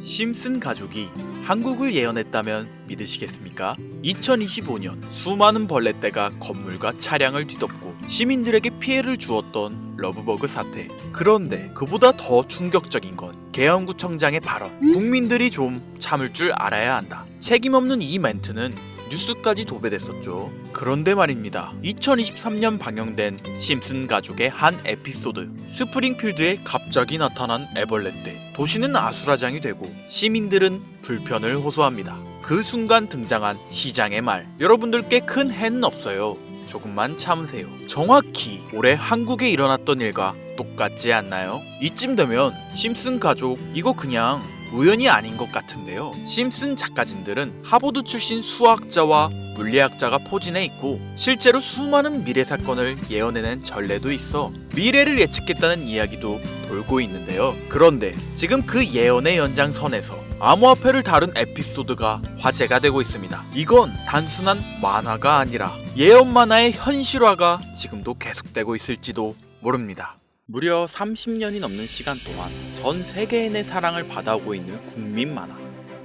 심슨 가족이 한국을 예언했다면 믿으시겠습니까? 2025년 수많은 벌레떼가 건물과 차량을 뒤덮고 시민들에게 피해를 주었던 러브버그 사태. 그런데 그보다 더 충격적인 건 계엄구청장의 발언. 국민들이 좀 참을 줄 알아야 한다. 책임없는 이 멘트는 뉴스까지 도배됐었죠. 그런데 말입니다. 2023년 방영된 심슨 가족의 한 에피소드. 스프링필드에 갑자기 나타난 애벌레떼. 도시는 아수라장이 되고 시민들은 불편을 호소합니다. 그 순간 등장한 시장의 말. 여러분들께 큰 해는 없어요. 조금만 참으세요. 정확히 올해 한국에 일어났던 일과 똑같지 않나요? 이쯤 되면 심슨 가족 이거 그냥 우연이 아닌 것 같은데요. 심슨 작가진들은 하버드 출신 수학자와 물리학자가 포진해 있고 실제로 수많은 미래 사건을 예언해낸 전례도 있어 미래를 예측했다는 이야기도 돌고 있는데요. 그런데 지금 그 예언의 연장선에서 암호화폐를 다룬 에피소드가 화제가 되고 있습니다. 이건 단순한 만화가 아니라 예언 만화의 현실화가 지금도 계속되고 있을지도 모릅니다. 무려 30년이 넘는 시간 동안 전 세계인의 사랑을 받아오고 있는 국민 만화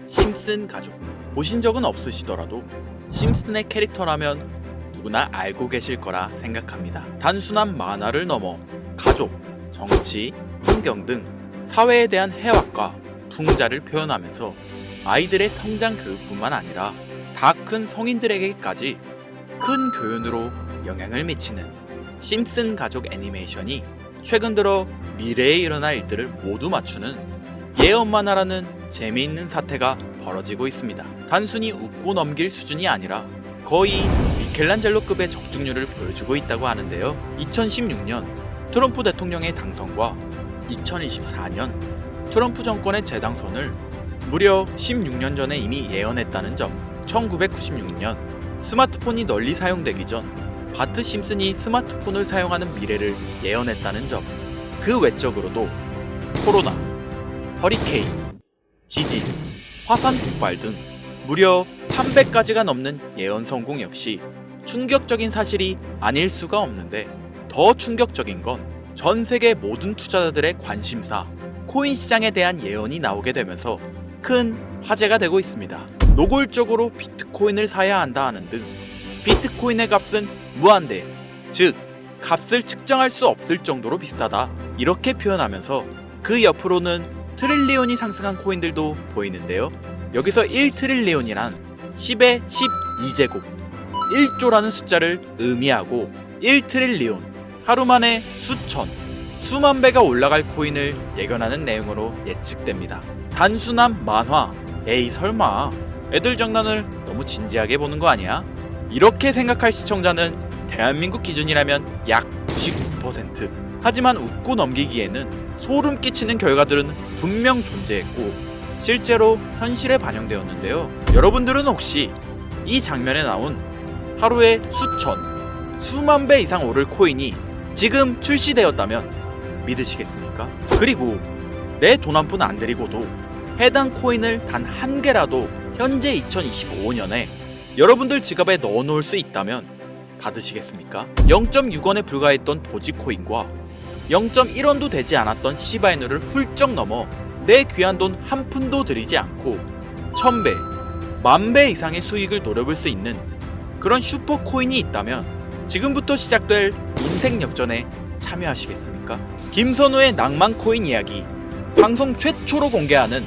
심슨 가족. 보신 적은 없으시더라도 심슨의 캐릭터라면 누구나 알고 계실 거라 생각합니다. 단순한 만화를 넘어 가족, 정치, 환경 등 사회에 대한 해악과 풍자를 표현하면서 아이들의 성장 교육뿐만 아니라 다 큰 성인들에게까지 큰 교훈으로 영향을 미치는 심슨 가족 애니메이션이 최근 들어 미래에 일어날 일들을 모두 맞추는 예언 만화라는 재미있는 사태가 벌어지고 있습니다. 단순히 웃고 넘길 수준이 아니라 거의 미켈란젤로급의 적중률을 보여주고 있다고 하는데요. 2016년 트럼프 대통령의 당선과 2024년 트럼프 정권의 재당선을 무려 16년 전에 이미 예언했다는 점. 1996년 스마트폰이 널리 사용되기 전 바트 심슨이 스마트폰을 사용하는 미래를 예언했다는 점. 그 외적으로도 코로나, 허리케인, 지진, 화산 폭발 등 무려 300가지가 넘는 예언 성공 역시 충격적인 사실이 아닐 수가 없는데, 더 충격적인 건 전 세계 모든 투자자들의 관심사, 코인 시장에 대한 예언이 나오게 되면서 큰 화제가 되고 있습니다. 노골적으로 비트코인을 사야 한다 하는 등 비트코인의 값은 무한대, 즉 값을 측정할 수 없을 정도로 비싸다, 이렇게 표현하면서 그 옆으로는 트릴리온이 상승한 코인들도 보이는데요. 여기서 1트릴리온이란 10의 12제곱 1조라는 숫자를 의미하고 1트릴리온, 하루 만에 수천, 수만 배가 올라갈 코인을 예견하는 내용으로 예측됩니다. 단순한 만화, 에이 설마 애들 장난을 너무 진지하게 보는 거 아니야? 이렇게 생각할 시청자는 대한민국 기준이라면 약 99%. 하지만 웃고 넘기기에는 소름 끼치는 결과들은 분명 존재했고 실제로 현실에 반영되었는데요. 여러분들은 혹시 이 장면에 나온 하루에 수천, 수만 배 이상 오를 코인이 지금 출시되었다면 믿으시겠습니까? 그리고 내 돈 한 푼 안 들이고도 해당 코인을 단 한 개라도 현재 2025년에 여러분들 지갑에 넣어놓을 수 있다면 받으시겠습니까? 0.6원에 불과했던 도지코인과 0.1원도 되지 않았던 시바이누를 훌쩍 넘어 내 귀한 돈 한 푼도 들이지 않고 1000배, 10,000배 이상의 수익을 노려볼 수 있는 그런 슈퍼코인이 있다면 지금부터 시작될 인생 역전에 참여하시겠습니까? 김선우의 낭만코인 이야기, 방송 최초로 공개하는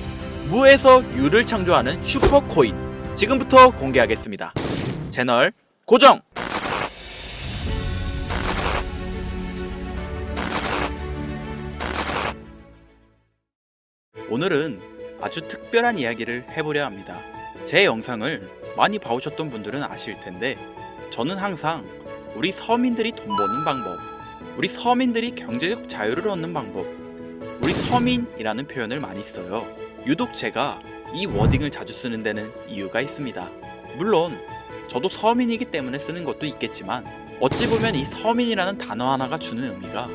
무에서 유를 창조하는 슈퍼코인, 지금부터 공개하겠습니다. 채널 고정! 오늘은 아주 특별한 이야기를 해보려 합니다. 제 영상을 많이 봐오셨던 분들은 아실 텐데 저는 항상 우리 서민들이 돈 버는 방법, 우리 서민들이 경제적 자유를 얻는 방법, 우리 서민이라는 표현을 많이 써요. 유독 제가 이 워딩을 자주 쓰는 데는 이유가 있습니다. 물론 저도 서민이기 때문에 쓰는 것도 있겠지만 어찌 보면 이 서민이라는 단어 하나가 주는 의미가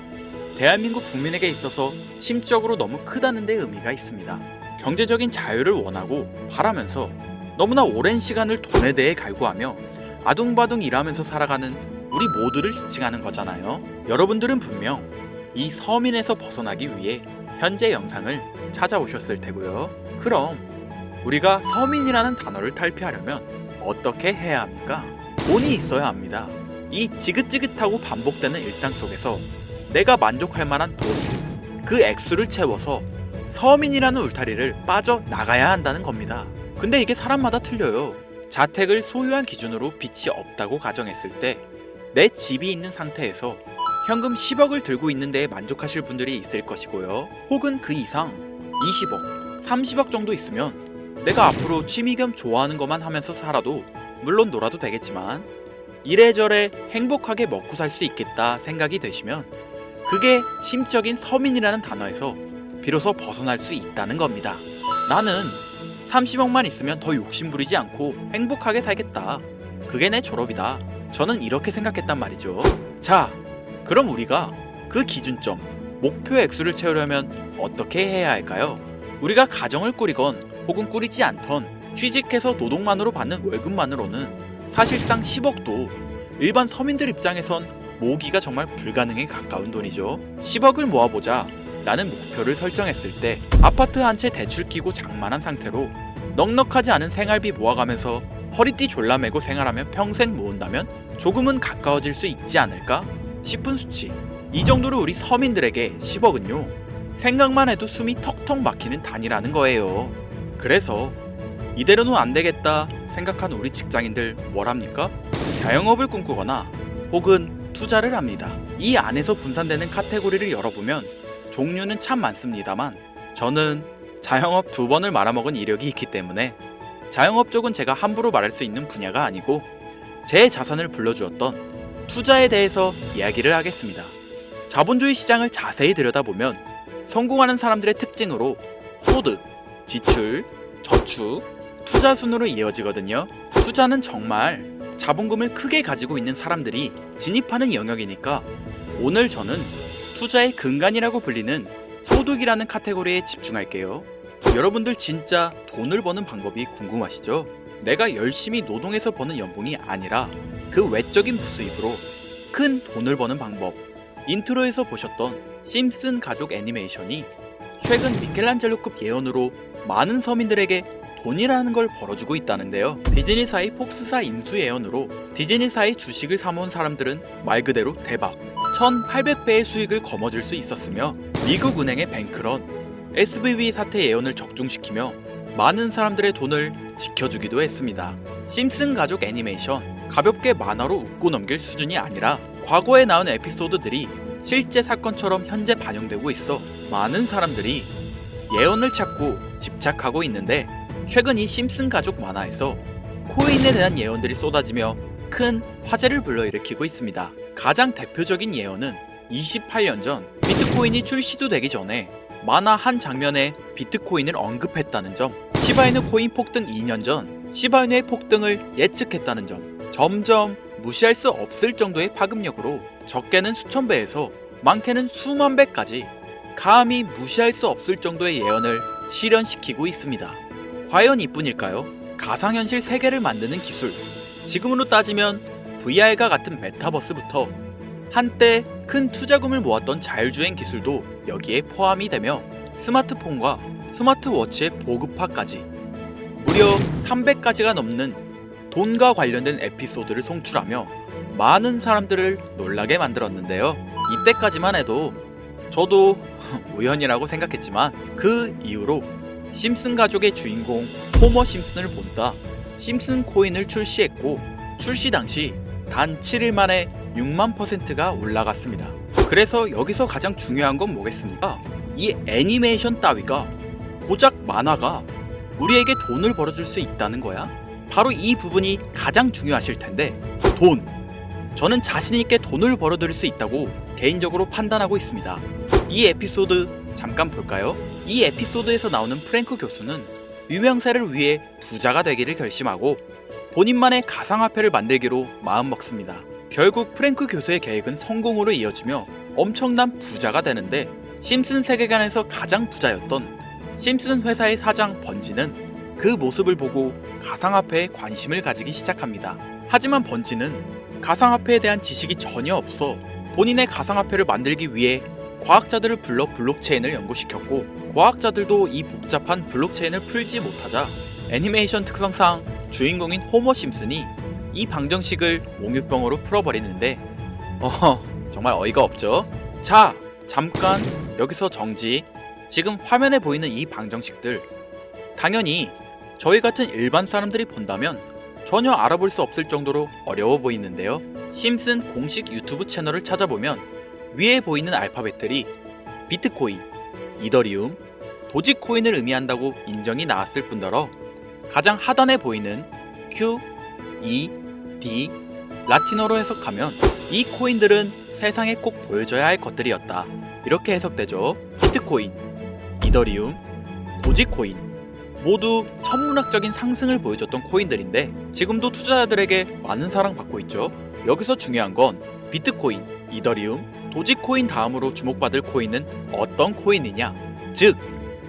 대한민국 국민에게 있어서 심적으로 너무 크다는 데 의미가 있습니다. 경제적인 자유를 원하고 바라면서 너무나 오랜 시간을 돈에 대해 갈구하며 아둥바둥 일하면서 살아가는 우리 모두를 지칭하는 거잖아요. 여러분들은 분명 이 서민에서 벗어나기 위해 현재 영상을 찾아오셨을 테고요. 그럼 우리가 서민이라는 단어를 탈피하려면 어떻게 해야 합니까? 돈이 있어야 합니다. 이 지긋지긋하고 반복되는 일상 속에서 내가 만족할 만한 돈, 그 액수를 채워서 서민이라는 울타리를 빠져나가야 한다는 겁니다. 근데 이게 사람마다 틀려요. 자택을 소유한 기준으로 빚이 없다고 가정했을 때 내 집이 있는 상태에서 현금 10억을 들고 있는 데에 만족하실 분들이 있을 것이고요. 혹은 그 이상 20억, 30억 정도 있으면 내가 앞으로 취미 겸 좋아하는 것만 하면서 살아도 물론 놀아도 되겠지만 이래저래 행복하게 먹고 살 수 있겠다 생각이 되시면 그게 심적인 서민이라는 단어에서 비로소 벗어날 수 있다는 겁니다. 나는 30억만 있으면 더 욕심부리지 않고 행복하게 살겠다. 그게 내 졸업이다. 저는 이렇게 생각했단 말이죠. 자, 그럼 우리가 그 기준점, 목표 액수를 채우려면 어떻게 해야 할까요? 우리가 가정을 꾸리건 혹은 꾸리지 않던 취직해서 노동만으로 받는 월급만으로는 사실상 10억도 일반 서민들 입장에선 모으기가 정말 불가능에 가까운 돈이죠. 10억을 모아보자 라는 목표를 설정했을 때 아파트 한 채 대출 끼고 장만한 상태로 넉넉하지 않은 생활비 모아가면서 허리띠 졸라매고 생활하며 평생 모은다면 조금은 가까워질 수 있지 않을까 싶은 수치. 이 정도로 우리 서민들에게 10억은요 생각만 해도 숨이 턱턱 막히는 단위라는 거예요. 그래서 이대로는 안 되겠다 생각한 우리 직장인들 뭘 합니까? 자영업을 꿈꾸거나 혹은 투자를 합니다. 이 안에서 분산되는 카테고리를 열어보면 종류는 참 많습니다만 저는 자영업 2번을 말아먹은 이력이 있기 때문에 자영업 쪽은 제가 함부로 말할 수 있는 분야가 아니고 제 자산을 불러주었던 투자에 대해서 이야기를 하겠습니다. 자본주의 시장을 자세히 들여다보면 성공하는 사람들의 특징으로 소득, 지출, 저축, 투자 순으로 이어지거든요. 투자는 정말 자본금을 크게 가지고 있는 사람들이 진입하는 영역이니까 오늘 저는 투자의 근간이라고 불리는 소득이라는 카테고리에 집중할게요. 여러분들 진짜 돈을 버는 방법이 궁금하시죠? 내가 열심히 노동해서 버는 연봉이 아니라 그 외적인 부수입으로 큰 돈을 버는 방법. 인트로에서 보셨던 심슨 가족 애니메이션이 최근 미켈란젤로급 예언으로 많은 서민들에게 돈이라는 걸 벌어주고 있다는데요. 디즈니사의 폭스사 인수 예언으로 디즈니사의 주식을 사모은 사람들은 말 그대로 대박 1800배의 수익을 거머쥘 수 있었으며 미국 은행의 뱅크런, SVB 사태 예언을 적중시키며 많은 사람들의 돈을 지켜주기도 했습니다. 심슨 가족 애니메이션 가볍게 만화로 웃고 넘길 수준이 아니라 과거에 나온 에피소드들이 실제 사건처럼 현재 반영되고 있어 많은 사람들이 예언을 찾고 집착하고 있는데 최근 이 심슨 가족 만화에서 코인에 대한 예언들이 쏟아지며 큰 화제를 불러일으키고 있습니다. 가장 대표적인 예언은 28년 전 비트코인이 출시도 되기 전에 만화 한 장면에 비트코인을 언급했다는 점, 시바이누 코인 폭등 2년 전 시바이누의 폭등을 예측했다는 점, 점점 무시할 수 없을 정도의 파급력으로 적게는 수천 배에서 많게는 수만 배까지 감히 무시할 수 없을 정도의 예언을 실현시키고 있습니다. 과연 이뿐일까요? 가상현실 세계를 만드는 기술, 지금으로 따지면 VR과 같은 메타버스부터 한때 큰 투자금을 모았던 자율주행 기술도 여기에 포함이 되며 스마트폰과 스마트워치의 보급화까지 무려 300가지가 넘는 돈과 관련된 에피소드를 송출하며 많은 사람들을 놀라게 만들었는데요. 이때까지만 해도 저도 우연이라고 생각했지만 그 이후로 심슨 가족의 주인공 호머 심슨을 본따 심슨 코인을 출시했고 출시 당시 단 7일 만에 6만%가 올라갔습니다. 그래서 여기서 가장 중요한 건 뭐겠습니까? 이 애니메이션 따위가 고작 만화가 우리에게 돈을 벌어줄 수 있다는 거야? 바로 이 부분이 가장 중요하실 텐데 돈! 저는 자신있게 돈을 벌어들일 수 있다고 개인적으로 판단하고 있습니다. 이 에피소드 잠깐 볼까요? 이 에피소드에서 나오는 프랭크 교수는 유명세를 위해 부자가 되기를 결심하고 본인만의 가상화폐를 만들기로 마음먹습니다. 결국 프랭크 교수의 계획은 성공으로 이어지며 엄청난 부자가 되는데 심슨 세계관에서 가장 부자였던 심슨 회사의 사장 번지는 그 모습을 보고 가상화폐에 관심을 가지기 시작합니다. 하지만 번지는 가상화폐에 대한 지식이 전혀 없어 본인의 가상화폐를 만들기 위해 과학자들을 불러 블록체인을 연구시켰고, 과학자들도 이 복잡한 블록체인을 풀지 못하자 애니메이션 특성상 주인공인 호머 심슨이 이 방정식을 몽유병으로 풀어버리는데 정말 어이가 없죠. 자, 잠깐 여기서 정지. 지금 화면에 보이는 이 방정식들, 당연히 저희 같은 일반 사람들이 본다면 전혀 알아볼 수 없을 정도로 어려워 보이는데요. 심슨 공식 유튜브 채널을 찾아보면 위에 보이는 알파벳들이 비트코인, 이더리움, 도지코인을 의미한다고 인정이 나왔을 뿐더러 가장 하단에 보이는 Q, E, D, 라틴어로 해석하면 이 코인들은 세상에 꼭 보여줘야 할 것들이었다, 이렇게 해석되죠. 비트코인, 이더리움, 도지코인 모두 천문학적인 상승을 보여줬던 코인들인데 지금도 투자자들에게 많은 사랑받고 있죠. 여기서 중요한 건 비트코인, 이더리움, 도지코인 다음으로 주목받을 코인은 어떤 코인이냐, 즉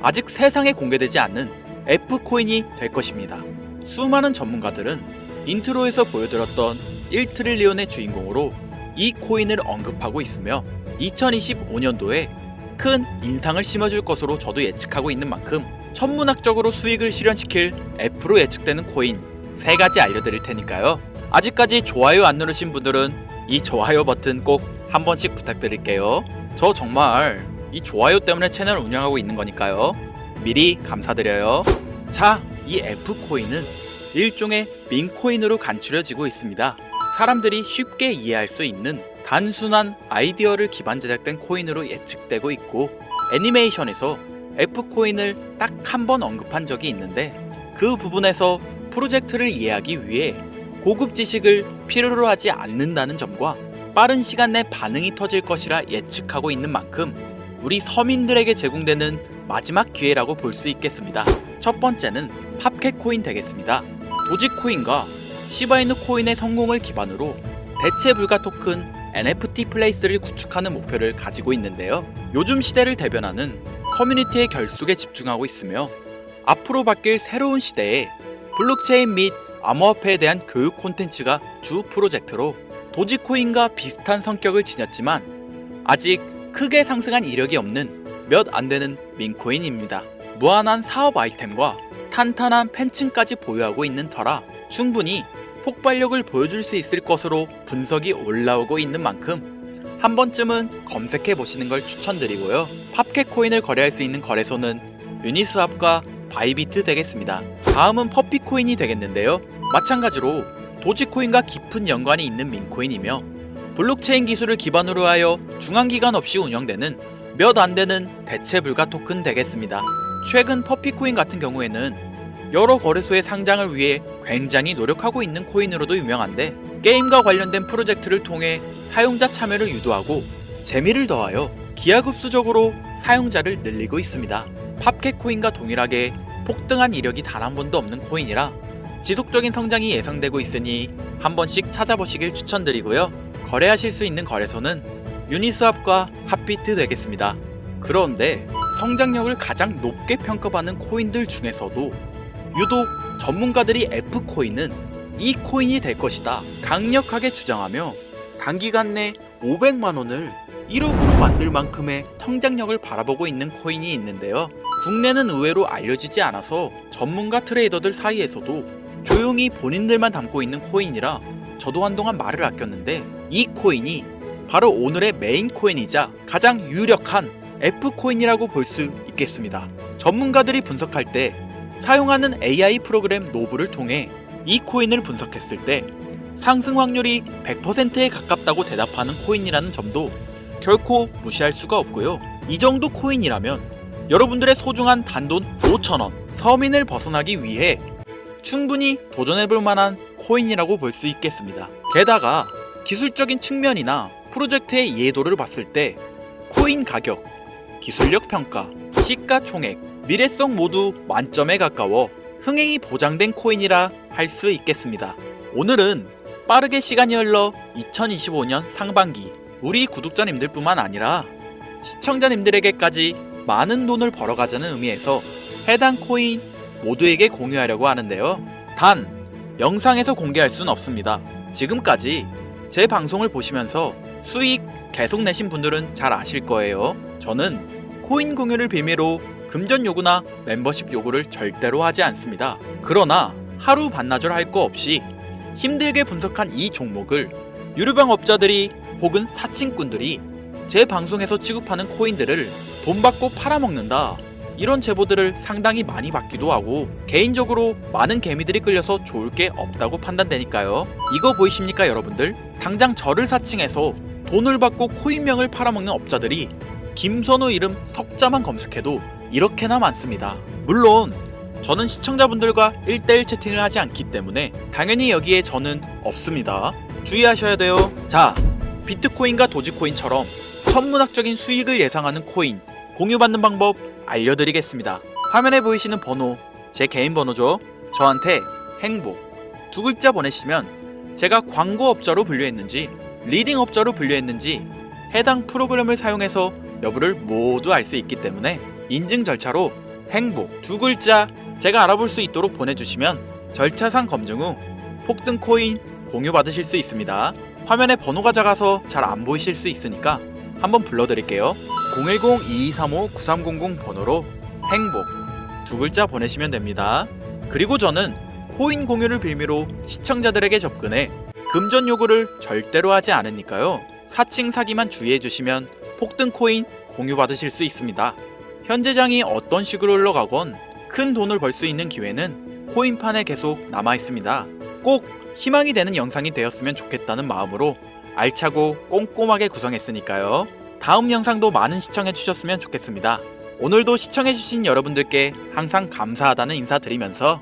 아직 세상에 공개되지 않는 F코인이 될 것입니다. 수많은 전문가들은 인트로에서 보여드렸던 1트릴리온의 주인공으로 이 코인을 언급하고 있으며 2025년도에 큰 인상을 심어줄 것으로 저도 예측하고 있는 만큼 천문학적으로 수익을 실현시킬 F로 예측되는 코인 3가지 알려드릴 테니까요. 아직까지 좋아요 안 누르신 분들은 이 좋아요 버튼 꼭 한 번씩 부탁드릴게요. 저 정말 이 좋아요 때문에 채널 운영하고 있는 거니까요. 미리 감사드려요. 자, 이 F코인은 일종의 밈코인으로 간추려지고 있습니다. 사람들이 쉽게 이해할 수 있는 단순한 아이디어를 기반 제작된 코인으로 예측되고 있고, 애니메이션에서 F코인을 딱 한 번 언급한 적이 있는데 그 부분에서 프로젝트를 이해하기 위해 고급 지식을 필요로 하지 않는다는 점과 빠른 시간 내 반응이 터질 것이라 예측하고 있는 만큼 우리 서민들에게 제공되는 마지막 기회라고 볼 수 있겠습니다. 첫 번째는 팝캣코인 되겠습니다. 도지코인과 시바이누 코인의 성공을 기반으로 대체 불가 토큰 NFT 플레이스를 구축하는 목표를 가지고 있는데요. 요즘 시대를 대변하는 커뮤니티의 결속에 집중하고 있으며 앞으로 바뀔 새로운 시대에 블록체인 및 암호화폐에 대한 교육 콘텐츠가 주 프로젝트로 도지코인과 비슷한 성격을 지녔지만 아직 크게 상승한 이력이 없는 몇 안 되는 밈코인입니다. 무한한 사업 아이템과 탄탄한 팬층까지 보유하고 있는 터라 충분히 폭발력을 보여줄 수 있을 것으로 분석이 올라오고 있는 만큼 한 번쯤은 검색해 보시는 걸 추천드리고요. 팝캣코인을 거래할 수 있는 거래소는 유니스왑과 바이비트 되겠습니다. 다음은 퍼피코인이 되겠는데요. 마찬가지로 도지코인과 깊은 연관이 있는 밈코인이며 블록체인 기술을 기반으로 하여 중앙기관 없이 운영되는 몇 안 되는 대체 불가 토큰 되겠습니다. 최근 퍼피코인 같은 경우에는 여러 거래소의 상장을 위해 굉장히 노력하고 있는 코인으로도 유명한데 게임과 관련된 프로젝트를 통해 사용자 참여를 유도하고 재미를 더하여 기하급수적으로 사용자를 늘리고 있습니다. 팝캣코인과 동일하게 폭등한 이력이 단 한 번도 없는 코인이라 지속적인 성장이 예상되고 있으니 한 번씩 찾아보시길 추천드리고요. 거래하실 수 있는 거래소는 유니스왑과 핫비트 되겠습니다. 그런데 성장력을 가장 높게 평가받는 코인들 중에서도 유독 전문가들이 F코인은 이 코인이 될 것이다 강력하게 주장하며 단기간 내 500만원을 1억으로 만들 만큼의 성장력을 바라보고 있는 코인이 있는데요. 국내는 의외로 알려지지 않아서 전문가 트레이더들 사이에서도 조용히 본인들만 담고 있는 코인이라 저도 한동안 말을 아꼈는데 이 코인이 바로 오늘의 메인 코인이자 가장 유력한 F코인이라고 볼 수 있겠습니다. 전문가들이 분석할 때 사용하는 AI 프로그램 노브를 통해 이 코인을 분석했을 때 상승 확률이 100%에 가깝다고 대답하는 코인이라는 점도 결코 무시할 수가 없고요. 이 정도 코인이라면 여러분들의 소중한 단돈 5,000원 서민을 벗어나기 위해 충분히 도전해볼 만한 코인이라고 볼 수 있겠습니다. 게다가 기술적인 측면이나 프로젝트의 이해도를 봤을 때 코인 가격, 기술력 평가, 시가총액, 미래성 모두 만점에 가까워 흥행이 보장된 코인이라 할 수 있겠습니다. 오늘은 빠르게 시간이 흘러 2025년 상반기 우리 구독자님들 뿐만 아니라 시청자님들에게까지 많은 돈을 벌어가자는 의미에서 해당 코인 모두에게 공유하려고 하는데요. 단 영상에서 공개할 순 없습니다. 지금까지 제 방송을 보시면서 수익 계속 내신 분들은 잘 아실 거예요. 저는 코인 공유를 빌미로 금전 요구나 멤버십 요구를 절대로 하지 않습니다. 그러나 하루 반나절 할 거 없이 힘들게 분석한 이 종목을 유료방 업자들이 혹은 사칭꾼들이 제 방송에서 취급하는 코인들을 돈 받고 팔아먹는다, 이런 제보들을 상당히 많이 받기도 하고 개인적으로 많은 개미들이 끌려서 좋을 게 없다고 판단되니까요. 이거 보이십니까 여러분들? 당장 저를 사칭해서 돈을 받고 코인명을 팔아먹는 업자들이 김선우 이름 석자만 검색해도 이렇게나 많습니다. 물론 저는 시청자분들과 1대1 채팅을 하지 않기 때문에 당연히 여기에 저는 없습니다. 주의하셔야 돼요. 자, 비트코인과 도지코인처럼 천문학적인 수익을 예상하는 코인 공유받는 방법 알려드리겠습니다. 화면에 보이시는 번호 제 개인 번호죠. 저한테 행복 두 글자 보내시면 제가 광고업자로 분류했는지 리딩업자로 분류했는지 해당 프로그램을 사용해서 여부를 모두 알 수 있기 때문에 인증 절차로 행복 두 글자 제가 알아볼 수 있도록 보내주시면 절차상 검증 후 폭등 코인 공유 받으실 수 있습니다. 화면에 번호가 작아서 잘 안 보이실 수 있으니까 한번 불러드릴게요. 010-2235-9300 번호로 행복 두 글자 보내시면 됩니다. 그리고 저는 코인 공유를 빌미로 시청자들에게 접근해 금전 요구를 절대로 하지 않으니까요. 사칭 사기만 주의해 주시면 폭등 코인 공유 받으실 수 있습니다. 현재장이 어떤 식으로 흘러가건 큰 돈을 벌 수 있는 기회는 코인판에 계속 남아 있습니다. 꼭 희망이 되는 영상이 되었으면 좋겠다는 마음으로 알차고 꼼꼼하게 구성했으니까요. 다음 영상도 많은 시청해 주셨으면 좋겠습니다. 오늘도 시청해 주신 여러분들께 항상 감사하다는 인사 드리면서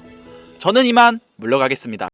저는 이만 물러가겠습니다.